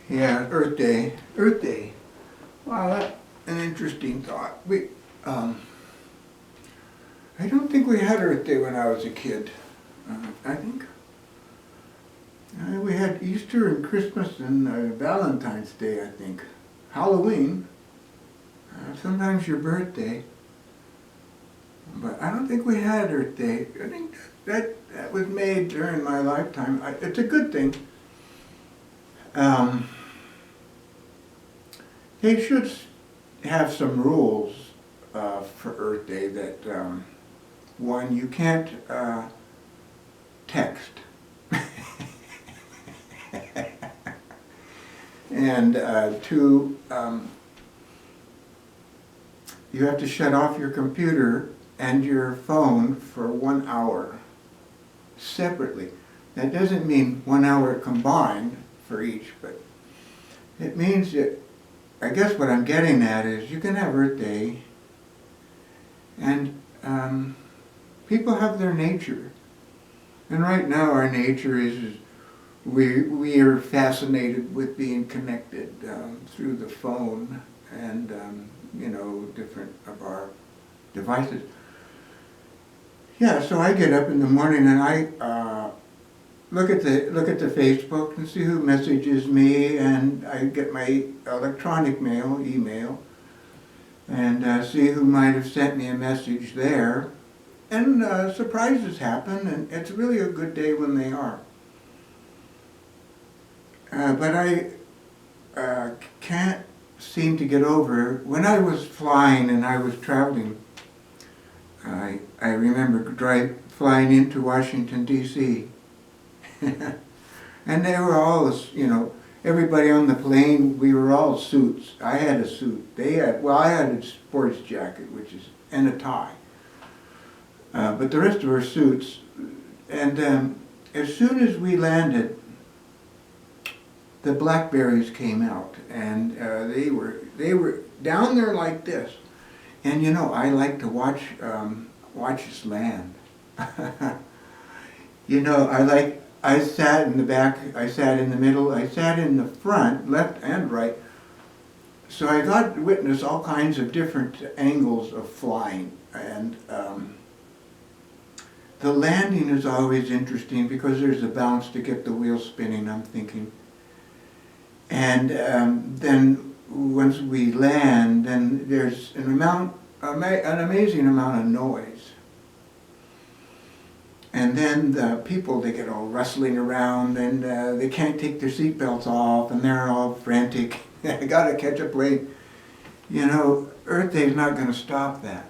Yeah, Earth Day. Earth Day. Wow, that's an interesting thought. I don't think we had Earth Day when I was a kid. I think we had Easter and Christmas and Valentine's Day, I think. Halloween, sometimes your birthday. But I don't think we had Earth Day. I think that was made during my lifetime. It's a good thing. Um, they should have some rules for Earth Day that, one, you can't text. And two, you have to shut off your computer and your phone for 1 hour separately. That doesn't mean 1 hour combined for each, but it means that, I guess what I'm getting at is you can have Earth Day and people have their nature. And right now our nature is we are fascinated with being connected through the phone and different of our devices. Yeah, so I get up in the morning and I look at the Facebook and see who messages me, and I get my electronic mail, email, and see who might have sent me a message there. And surprises happen, and it's really a good day when they are. But I can't seem to get over, when I was flying and I was traveling, I remember flying into Washington, D.C. And they were all, everybody on the plane, we were all suits. I had a suit. I had a sports jacket, and a tie. But the rest of our suits. And as soon as we landed, the blackberries came out, and they were down there like this. And I like to watch us land. I sat in the back, I sat in the middle, I sat in the front, left and right. So I got to witness all kinds of different angles of flying. And the landing is always interesting because there's a bounce to get the wheels spinning, I'm thinking. And then once we land, then there's an amazing amount of noise. And then the people, they get all rustling around, and they can't take their seatbelts off, and they're all frantic. I gotta catch a plane. Earth Day is not gonna stop that.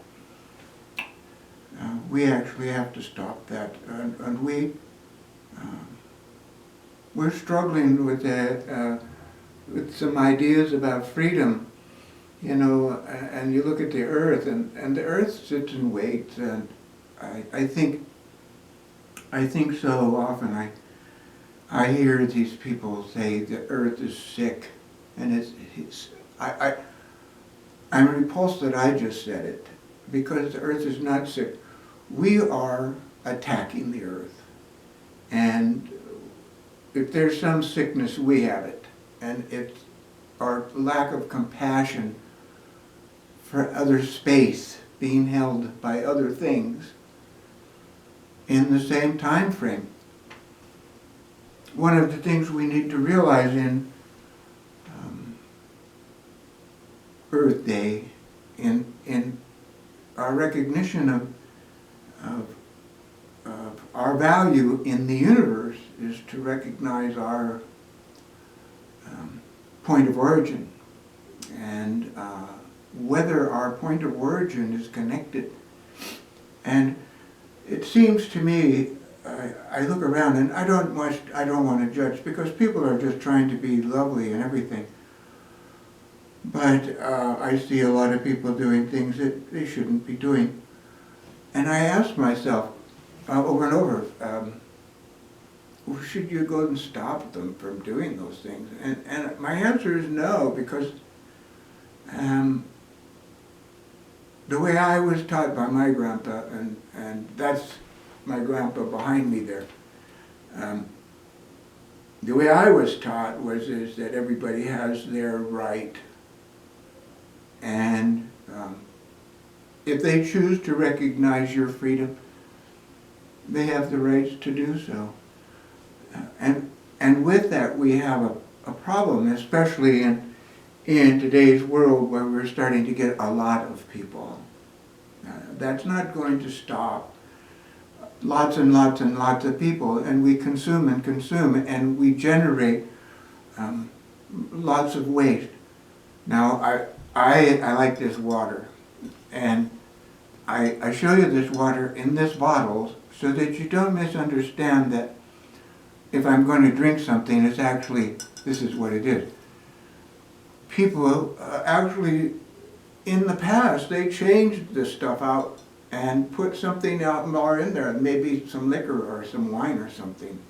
We actually have to stop that, and we're struggling with that. With some ideas about freedom, and you look at the earth, and the earth sits and waits, and I think so often I hear these people say the earth is sick, and I'm repulsed that I just said it, because the earth is not sick. We are attacking the earth, and if there's some sickness, we have it. And it's our lack of compassion for other space being held by other things in the same time frame. One of the things we need to realize in Earth Day, in our recognition of our value in the universe, is to recognize our point of origin, and whether our point of origin is connected. And it seems to me, I look around and I don't want to judge, because people are just trying to be lovely and everything. But I see a lot of people doing things that they shouldn't be doing. And I ask myself over and over, should you go and stop them from doing those things? And my answer is no, because the way I was taught by my grandpa, and that's my grandpa behind me there, the way I was taught is that everybody has their right, and if they choose to recognize your freedom, they have the rights to do so. And with that, we have a problem, especially in today's world where we're starting to get a lot of people. That's not going to stop. Lots and lots and lots of people, and we consume and consume, and we generate lots of waste. Now, I like this water, and I show you this water in this bottle so that you don't misunderstand that if I'm going to drink something, it's actually, this is what it is. People actually, in the past, they changed this stuff out and put something out more in there, maybe some liquor or some wine or something.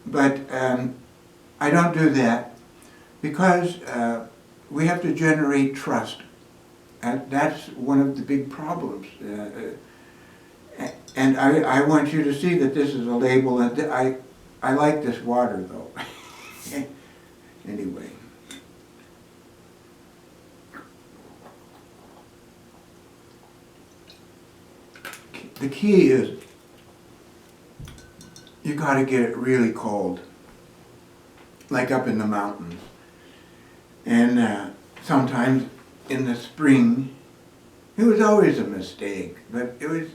But I don't do that because we have to generate trust. And that's one of the big problems. And I want you to see that this is a label, and I like this water though. Anyway. The key is you got to get it really cold, like up in the mountains. And sometimes in the spring, it was always a mistake, but it was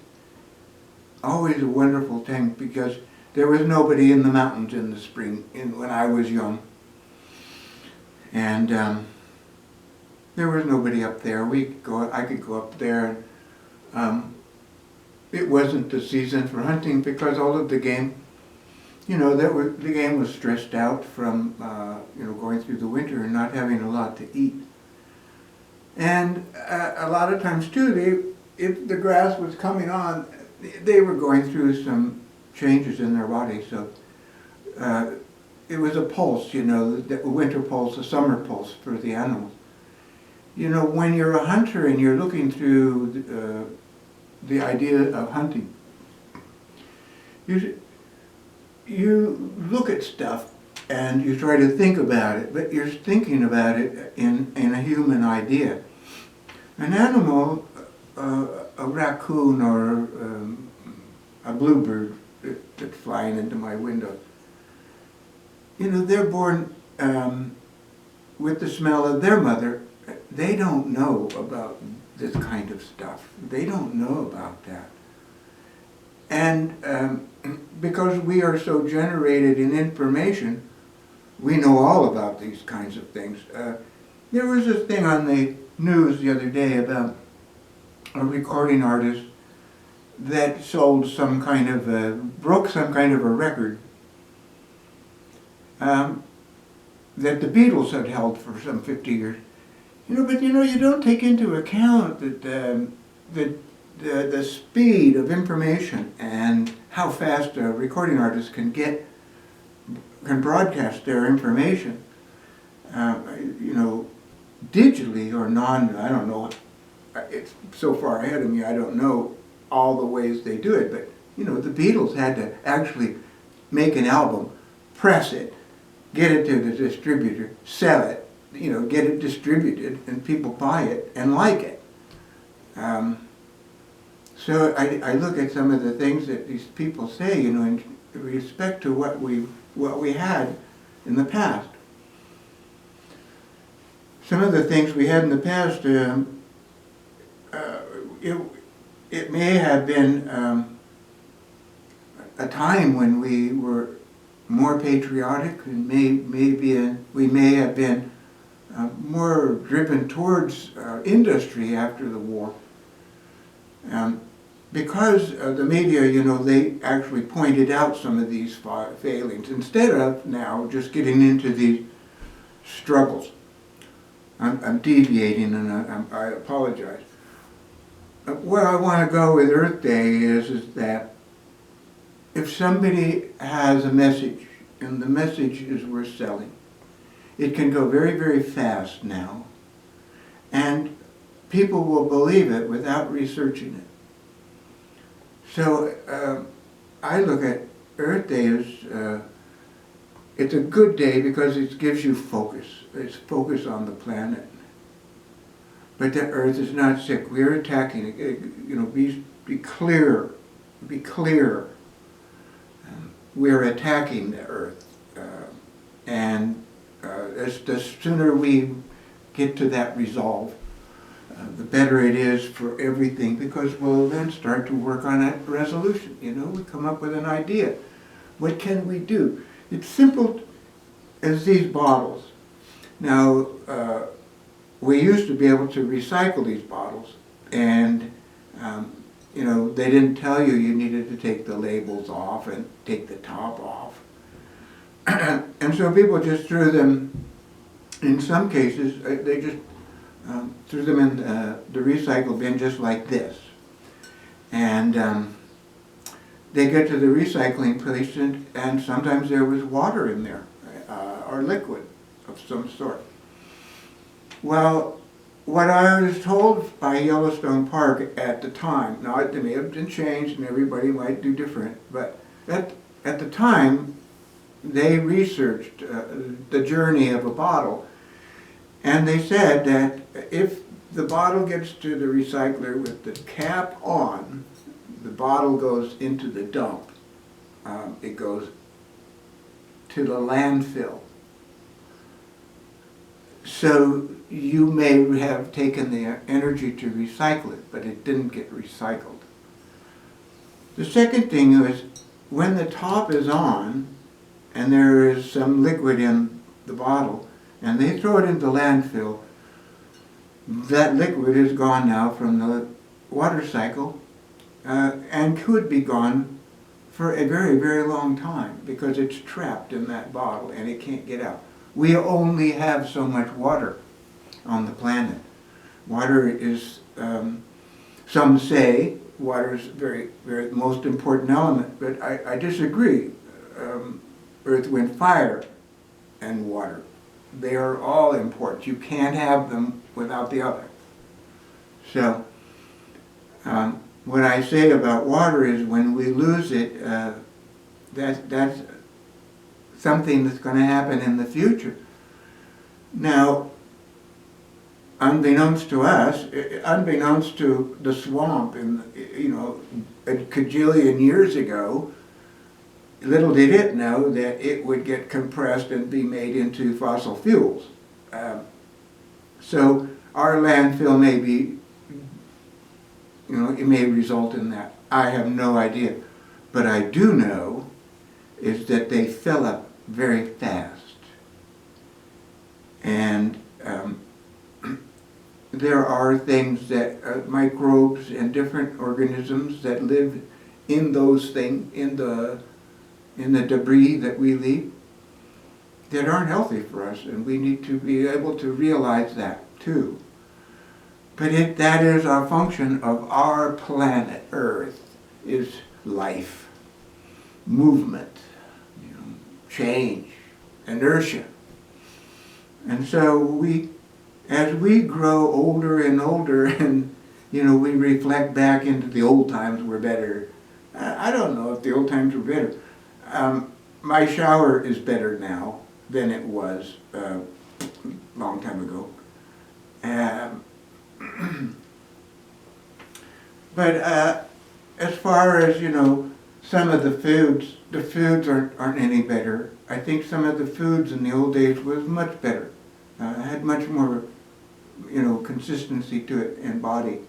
always a wonderful thing because there was nobody in the mountains in the spring when I was young. And there was nobody up there. I could go up there. It wasn't the season for hunting because all of the game, the game was stressed out from going through the winter and not having a lot to eat. And a lot of times too, if the grass was coming on, they were going through some changes in their body. So it was a pulse, the winter pulse, a summer pulse for the animals. When you're a hunter and you're looking through the idea of hunting, you look at stuff and you try to think about it, but you're thinking about it in a human idea. An animal, a raccoon or a bluebird that's flying into my window, they're born with the smell of their mother. They don't know about this kind of stuff. They don't know about that. And because we are so generated in information, we know all about these kinds of things. There was this thing on the news the other day about a recording artist that sold some kind of broke some kind of a record that the Beatles had held for some 50 years. But you don't take into account that the speed of information and how fast a recording artist can broadcast their information, digitally or I don't know. It's so far ahead of me, I don't know all the ways they do it. But the Beatles had to actually make an album, press it, get it to the distributor, sell it, get it distributed, and people buy it and like it. So I look at some of the things that these people say, in respect to what we had in the past. Some of the things we had in the past, it may have been a time when we were more patriotic, and we may have been more driven towards industry after the war. Because the media, they actually pointed out some of these failings instead of now just getting into these struggles. I'm deviating, and I apologize. Where I want to go with Earth Day is that if somebody has a message, and the message is worth selling, it can go very, very fast now, and people will believe it without researching it. So I look at Earth Day as it's a good day because it gives you focus. It's focus on the planet. But the Earth is not sick. We're attacking it. You know, be clear. Be clear. We're attacking the Earth. The sooner we get to that resolve, the better it is for everything, because we'll then start to work on a resolution. You know, we come up with an idea. What can we do? It's simple as these bottles. Now, we used to be able to recycle these bottles, and you know, they didn't tell you needed to take the labels off and take the top off. And so people just threw them, in some cases, they just threw them in the recycle bin just like this. And they get to the recycling place, and sometimes there was water in there, or liquid of some sort. Well, what I was told by Yellowstone Park at the time, now it may have been changed and everybody might do different, but at the time they researched the journey of a bottle, and they said that if the bottle gets to the recycler with the cap on, the bottle goes into the dump. It goes to the landfill. So you may have taken the energy to recycle it, but it didn't get recycled. The second thing is, when the top is on and there is some liquid in the bottle and they throw it into landfill, that liquid is gone now from the water cycle and could be gone for a very, very long time because it's trapped in that bottle and it can't get out. We only have so much water on the planet. Water is, some say, water is very, very most important element, but I disagree. Earth, wind, fire, and water, they are all important. You can't have them without the other. So, what I say about water is when we lose it, that's something that's going to happen in the future. Now, unbeknownst to us, unbeknownst to the swamp, you know, a cajillion years ago, little did it know that it would get compressed and be made into fossil fuels. So our landfill may be, you know, it may result in that. I have no idea. But I do know is that they fill up very fast. And there are things that, microbes and different organisms that live in those things, in the debris that we leave, that aren't healthy for us, and we need to be able to realize that too. But that is our function of our planet Earth, is life, movement, you know, change, inertia. And so as we grow older and older, and you know, we reflect back into the old times were better. I don't know if the old times were better. My shower is better now than it was a long time ago. But as far as, you know, some of the foods aren't any better. I think some of the foods in the old days was much better. Had much more, you know, consistency to it in body.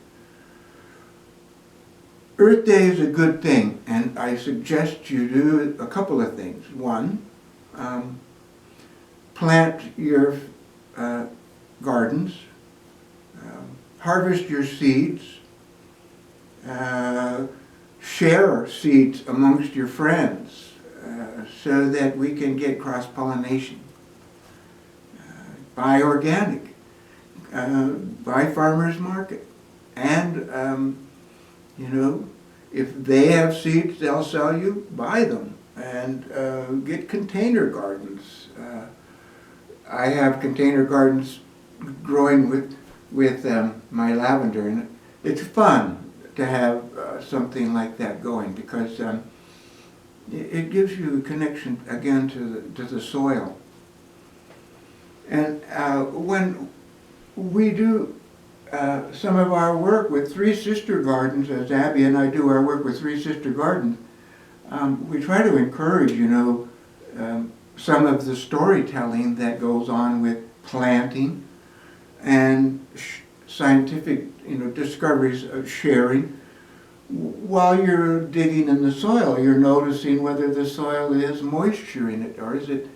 Earth Day is a good thing, and I suggest you do a couple of things. One, plant your gardens, harvest your seeds, share seeds amongst your friends so that we can get cross-pollination. Buy organic, buy farmers market, and you know, if they have seeds they'll sell you, buy them, and get container gardens. I have container gardens growing with my lavender, and it's fun to have something like that going, because It gives you a connection again to the soil. And when we do some of our work with Three Sister Gardens, as Abby and I do our work with Three Sister Gardens, we try to encourage, some of the storytelling that goes on with planting and scientific, discoveries of sharing. While you're digging in the soil, you're noticing whether the soil has moisture in it, or is it,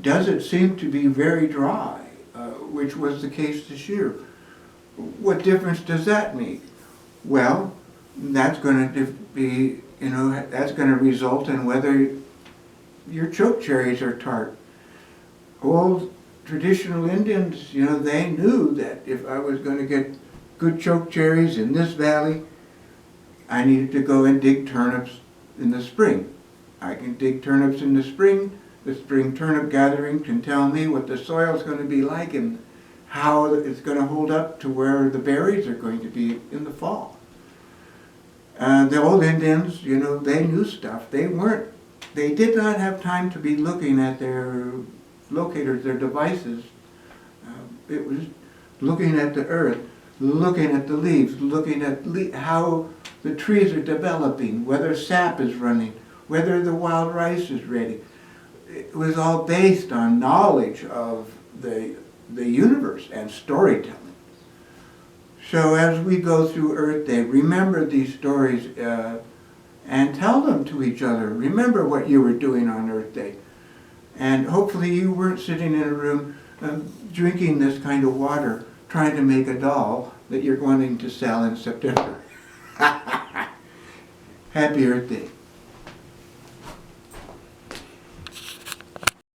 does it seem to be very dry, which was the case this year. What difference does that make? Well, that's going to be, that's going to result in whether your choke cherries are tart. Old traditional Indians, they knew that if I was going to get good choke cherries in this valley, I needed to go and dig turnips in the spring. I can dig turnips in the spring turnip gathering can tell me what the soil is going to be like and how it's going to hold up to where the berries are going to be in the fall. The old Indians, they knew stuff. They did not have time to be looking at their locators, their devices. It was looking at the earth, looking at the leaves, looking at how the trees are developing, whether sap is running, whether the wild rice is ready. It was all based on knowledge of the universe and storytelling. So as we go through Earth Day, remember these stories and tell them to each other. Remember what you were doing on Earth Day. And hopefully you weren't sitting in a room drinking this kind of water, trying to make a doll that you're wanting to sell in September. Happy Earth Day.